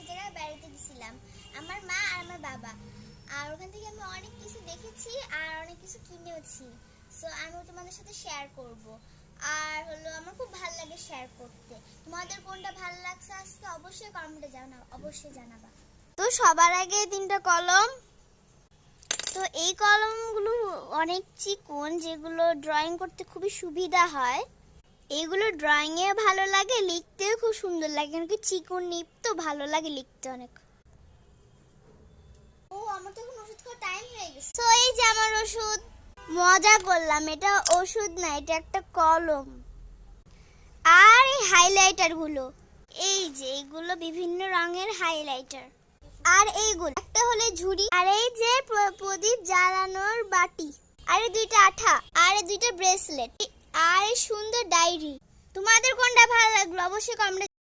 জায়গায় বেড়াতে গেছিলাম আমার মা আর আমার বাবা। আর ওখান থেকে আমি অনেক কিছু দেখেছি আর অনেক কিছু কিনেওছি। সো আমি তোমাদের সাথে শেয়ার করব। আর হলো আমার খুব ভালো লাগে শেয়ার করতে। তোমাদের কোনটা ভালো লাগছে আজকে অবশ্যই কমেন্টে অবশ্যই জানাবা। তো সবার আগে 3টা কলম। তো এই কলমগুলো অনেক চিকন, যেগুলো ড্রয়িং করতে খুবই সুবিধা হয়। এইগুলো ড্রয়িং এ ভালো লাগে, লিখতেও খুব সুন্দর লাগে, কারণ কি চিকন নিপ তো ভালো লাগে লিখতে অনেক। ও আমার তো এখন ওষুধ খাওয়ার টাইম হয়ে গেছে। তো এই যে আমার ওষুধ। মজা করলাম, এটা ওষুধ না, এটা একটা কলম। আর এই হাইলাইটার গুলো, এই যে এইগুলো বিভিন্ন রঙের হাইলাইটার। আর এইগুলো একটা হলে ঝুড়ি, আর এই যে প্রদীপ জ্বালানোর বাটি, আর এই 2টা আঠা, আর এই 2টা ব্রেসলেট, আর এই সুন্দর ডায়েরি। তোমাদের কোনটা ভালো লাগলো অবশ্যই কমেন্টে